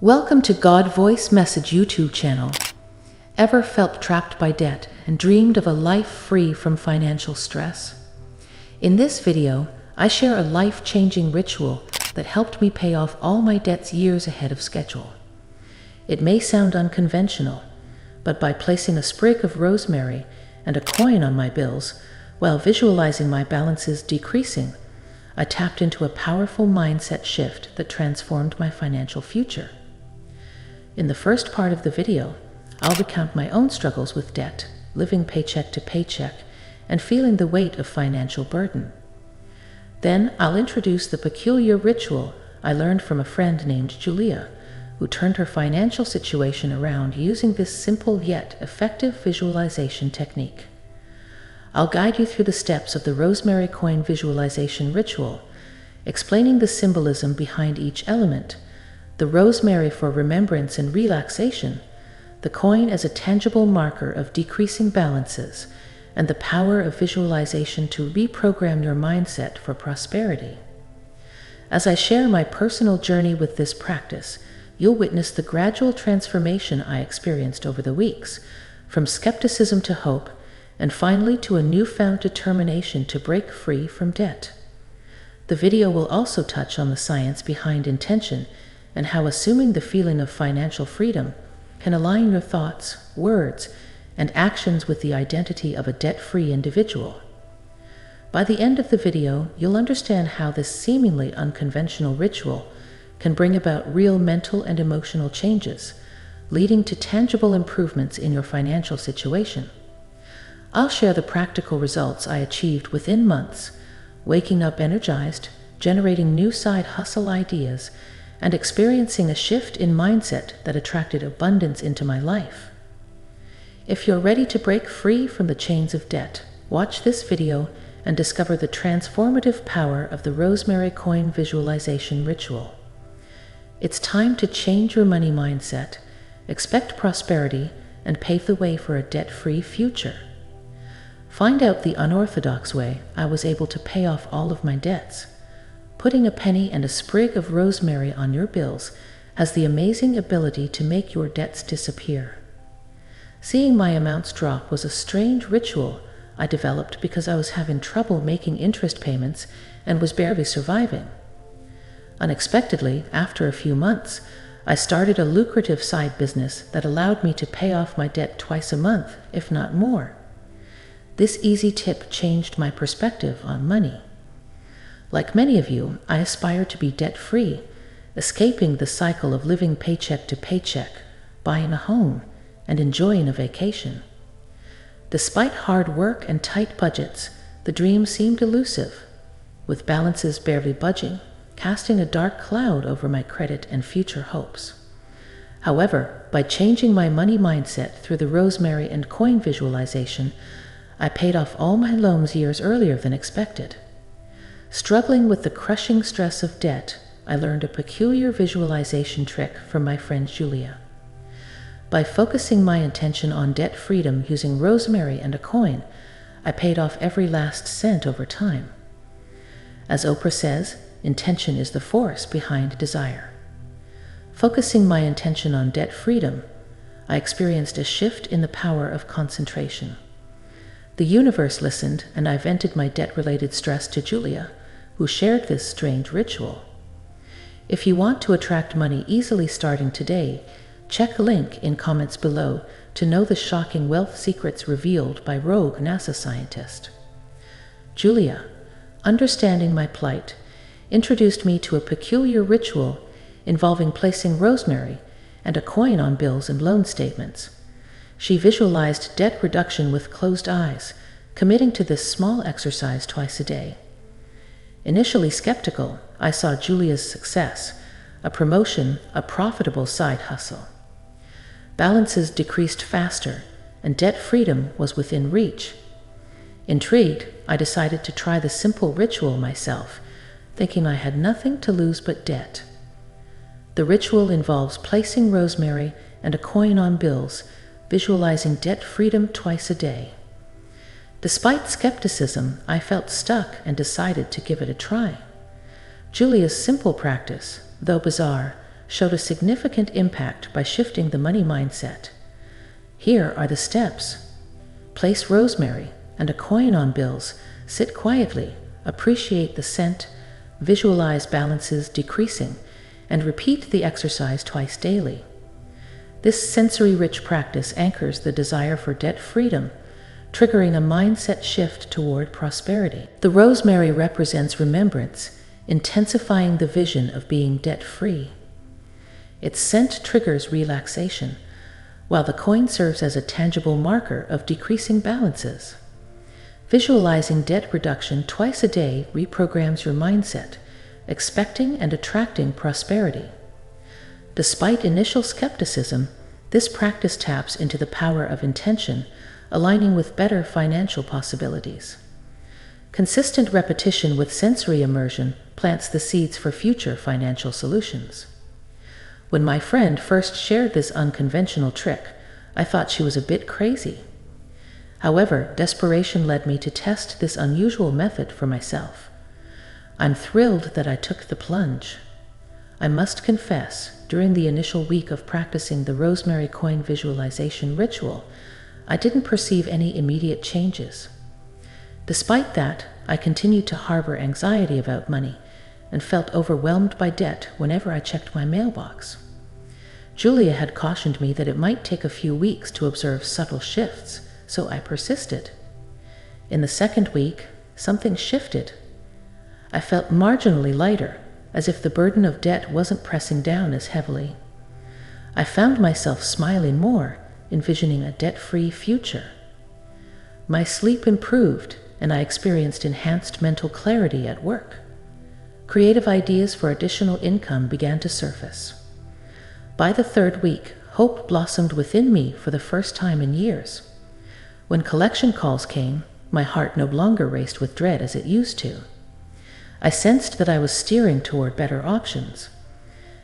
Welcome to God Voice Message YouTube channel. Ever felt trapped by debt and dreamed of a life free from financial stress? In this video, I share a life-changing ritual that helped me pay off all my debts years ahead of schedule. It may sound unconventional, but by placing a sprig of rosemary and a coin on my bills while visualizing my balances decreasing, I tapped into a powerful mindset shift that transformed my financial future. In the first part of the video, I'll recount my own struggles with debt, living paycheck to paycheck, and feeling the weight of financial burden. Then I'll introduce the peculiar ritual I learned from a friend named Julia, who turned her financial situation around using this simple yet effective visualization technique. I'll guide you through the steps of the Rosemary Coin Visualization Ritual, explaining the symbolism behind each element: the rosemary for remembrance and relaxation, the coin as a tangible marker of decreasing balances, and the power of visualization to reprogram your mindset for prosperity. As I share my personal journey with this practice, you'll witness the gradual transformation I experienced over the weeks, from skepticism to hope, and finally to a newfound determination to break free from debt. The video will also touch on the science behind intention and how assuming the feeling of financial freedom can align your thoughts, words, and actions with the identity of a debt-free individual. By the end of the video, you'll understand how this seemingly unconventional ritual can bring about real mental and emotional changes, leading to tangible improvements in your financial situation. I'll share the practical results I achieved within months, waking up energized, generating new side hustle ideas, and experiencing a shift in mindset that attracted abundance into my life. If you're ready to break free from the chains of debt, watch this video and discover the transformative power of the Rosemary Coin Visualization Ritual. It's time to change your money mindset, expect prosperity, and pave the way for a debt-free future. Find out the unorthodox way I was able to pay off all of my debts. Putting a penny and a sprig of rosemary on your bills has the amazing ability to make your debts disappear. Seeing my amounts drop was a strange ritual I developed because I was having trouble making interest payments and was barely surviving. Unexpectedly, after a few months, I started a lucrative side business that allowed me to pay off my debt twice a month, if not more. This easy tip changed my perspective on money. Like many of you, I aspire to be debt-free, escaping the cycle of living paycheck to paycheck, buying a home, and enjoying a vacation. Despite hard work and tight budgets, the dream seemed elusive, with balances barely budging, casting a dark cloud over my credit and future hopes. However, by changing my money mindset through the rosemary and coin visualization, I paid off all my loans years earlier than expected. Struggling with the crushing stress of debt, I learned a peculiar visualization trick from my friend Julia. By focusing my intention on debt freedom using rosemary and a coin, I paid off every last cent over time. As Oprah says, intention is the force behind desire. Focusing my intention on debt freedom, I experienced a shift in the power of concentration. The universe listened, and I vented my debt-related stress to Julia, who shared this strange ritual. If you want to attract money easily starting today, check a link in comments below to know the shocking wealth secrets revealed by rogue NASA scientist. Julia, understanding my plight, introduced me to a peculiar ritual involving placing rosemary and a coin on bills and loan statements. She visualized debt reduction with closed eyes, committing to this small exercise twice a day. Initially skeptical, I saw Julia's success, a promotion, a profitable side hustle. Balances decreased faster, and debt freedom was within reach. Intrigued, I decided to try the simple ritual myself, thinking I had nothing to lose but debt. The ritual involves placing rosemary and a coin on bills, visualizing debt freedom twice a day. Despite skepticism, I felt stuck and decided to give it a try. Julia's simple practice, though bizarre, showed a significant impact by shifting the money mindset. Here are the steps. Place rosemary and a coin on bills. Sit quietly, appreciate the scent, visualize balances decreasing, and repeat the exercise twice daily. This sensory-rich practice anchors the desire for debt freedom, triggering a mindset shift toward prosperity. The rosemary represents remembrance, intensifying the vision of being debt-free. Its scent triggers relaxation, while the coin serves as a tangible marker of decreasing balances. Visualizing debt reduction twice a day reprograms your mindset, expecting and attracting prosperity. Despite initial skepticism, this practice taps into the power of intention, aligning with better financial possibilities. Consistent repetition with sensory immersion plants the seeds for future financial solutions. When my friend first shared this unconventional trick, I thought she was a bit crazy. However, desperation led me to test this unusual method for myself. I'm thrilled that I took the plunge. I must confess, during the initial week of practicing the Rosemary Coin Visualization Ritual, I didn't perceive any immediate changes. Despite that, I continued to harbor anxiety about money and felt overwhelmed by debt whenever I checked my mailbox. Julia had cautioned me that it might take a few weeks to observe subtle shifts, so I persisted. In the second week, something shifted. I felt marginally lighter, as if the burden of debt wasn't pressing down as heavily. I found myself smiling more, envisioning a debt-free future. My sleep improved, and I experienced enhanced mental clarity at work. Creative ideas for additional income began to surface. By the third week, hope blossomed within me for the first time in years. When collection calls came, my heart no longer raced with dread as it used to. I sensed that I was steering toward better options.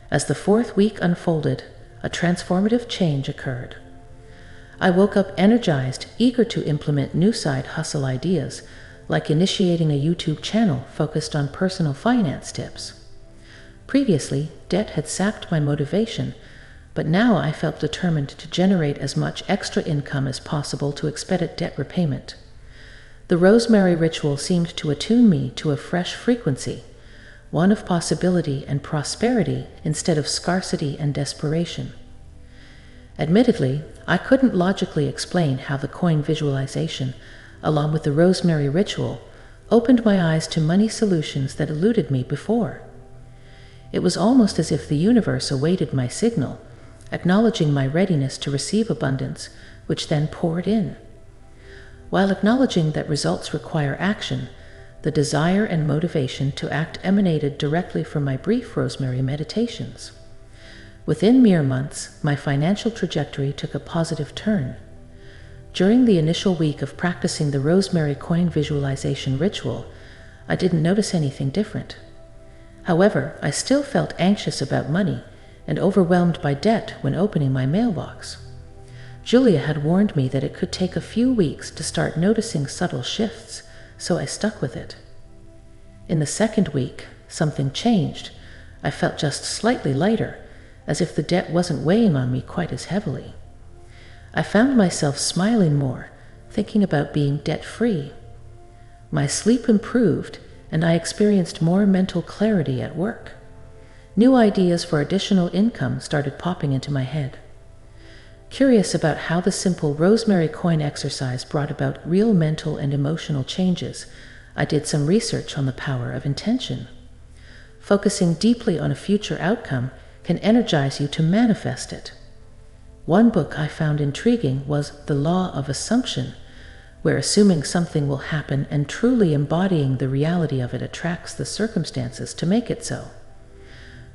As the fourth week unfolded, a transformative change occurred. I woke up energized, eager to implement new side hustle ideas, like initiating a YouTube channel focused on personal finance tips. Previously, debt had sapped my motivation, but now I felt determined to generate as much extra income as possible to expedite debt repayment. The Rosemary Ritual seemed to attune me to a fresh frequency, one of possibility and prosperity instead of scarcity and desperation. Admittedly, I couldn't logically explain how the coin visualization, along with the Rosemary Ritual, opened my eyes to money solutions that eluded me before. It was almost as if the universe awaited my signal, acknowledging my readiness to receive abundance, which then poured in. While acknowledging that results require action, the desire and motivation to act emanated directly from my brief Rosemary meditations. Within mere months, my financial trajectory took a positive turn. During the initial week of practicing the Rosemary Coin Visualization Ritual, I didn't notice anything different. However, I still felt anxious about money and overwhelmed by debt when opening my mailbox. Julia had warned me that it could take a few weeks to start noticing subtle shifts, so I stuck with it. In the second week, something changed. I felt just slightly lighter, as if the debt wasn't weighing on me quite as heavily. I found myself smiling more, thinking about being debt-free. My sleep improved, and I experienced more mental clarity at work. New ideas for additional income started popping into my head. Curious about how the simple rosemary coin exercise brought about real mental and emotional changes, I did some research on the power of intention. Focusing deeply on a future outcome can energize you to manifest it. One book I found intriguing was The Law of Assumption, where assuming something will happen and truly embodying the reality of it attracts the circumstances to make it so.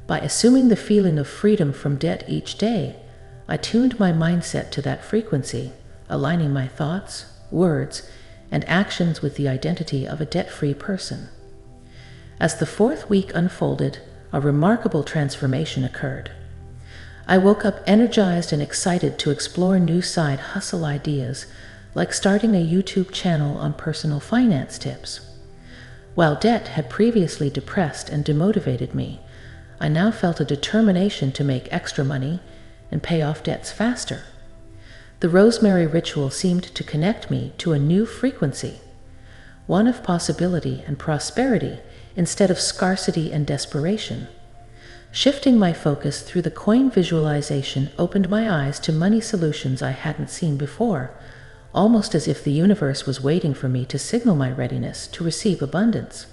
By assuming the feeling of freedom from debt each day, I tuned my mindset to that frequency, aligning my thoughts, words, and actions with the identity of a debt-free person. As the fourth week unfolded, a remarkable transformation occurred. I woke up energized and excited to explore new side hustle ideas, like starting a YouTube channel on personal finance tips. While debt had previously depressed and demotivated me, I now felt a determination to make extra money and pay off debts faster. The Rosemary Ritual seemed to connect me to a new frequency, one of possibility and prosperity instead of scarcity and desperation. Shifting my focus through the coin visualization opened my eyes to money solutions I hadn't seen before, almost as if the universe was waiting for me to signal my readiness to receive abundance.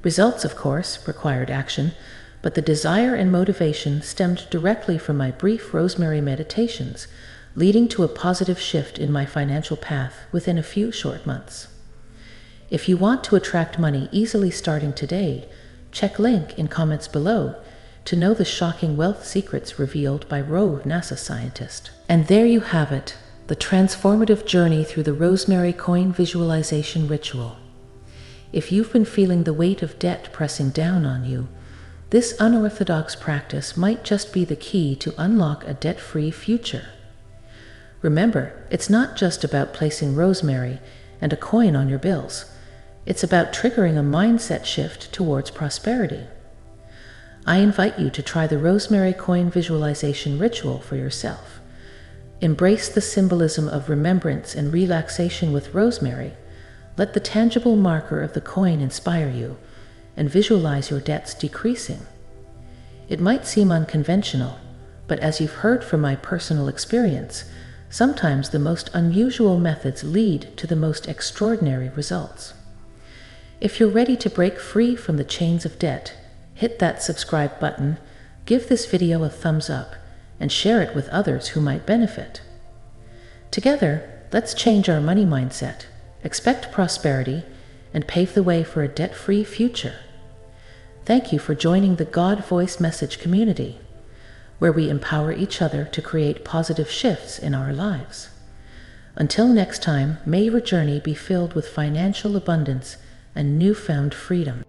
Results, of course, required action, but the desire and motivation stemmed directly from my brief Rosemary meditations, leading to a positive shift in my financial path within a few short months. If you want to attract money easily starting today, check link in comments below to know the shocking wealth secrets revealed by rogue NASA scientist. And there you have it, the transformative journey through the Rosemary Coin Visualization Ritual. If you've been feeling the weight of debt pressing down on you, this unorthodox practice might just be the key to unlock a debt-free future. Remember, it's not just about placing rosemary and a coin on your bills. It's about triggering a mindset shift towards prosperity. I invite you to try the Rosemary Coin Visualization Ritual for yourself. Embrace the symbolism of remembrance and relaxation with rosemary. Let the tangible marker of the coin inspire you, and visualize your debts decreasing. It might seem unconventional, but as you've heard from my personal experience, sometimes the most unusual methods lead to the most extraordinary results. If you're ready to break free from the chains of debt, hit that subscribe button, give this video a thumbs up, and share it with others who might benefit. Together, let's change our money mindset, expect prosperity, and pave the way for a debt-free future. Thank you for joining the God Voice Message community, where we empower each other to create positive shifts in our lives. Until next time, may your journey be filled with financial abundance and newfound freedom.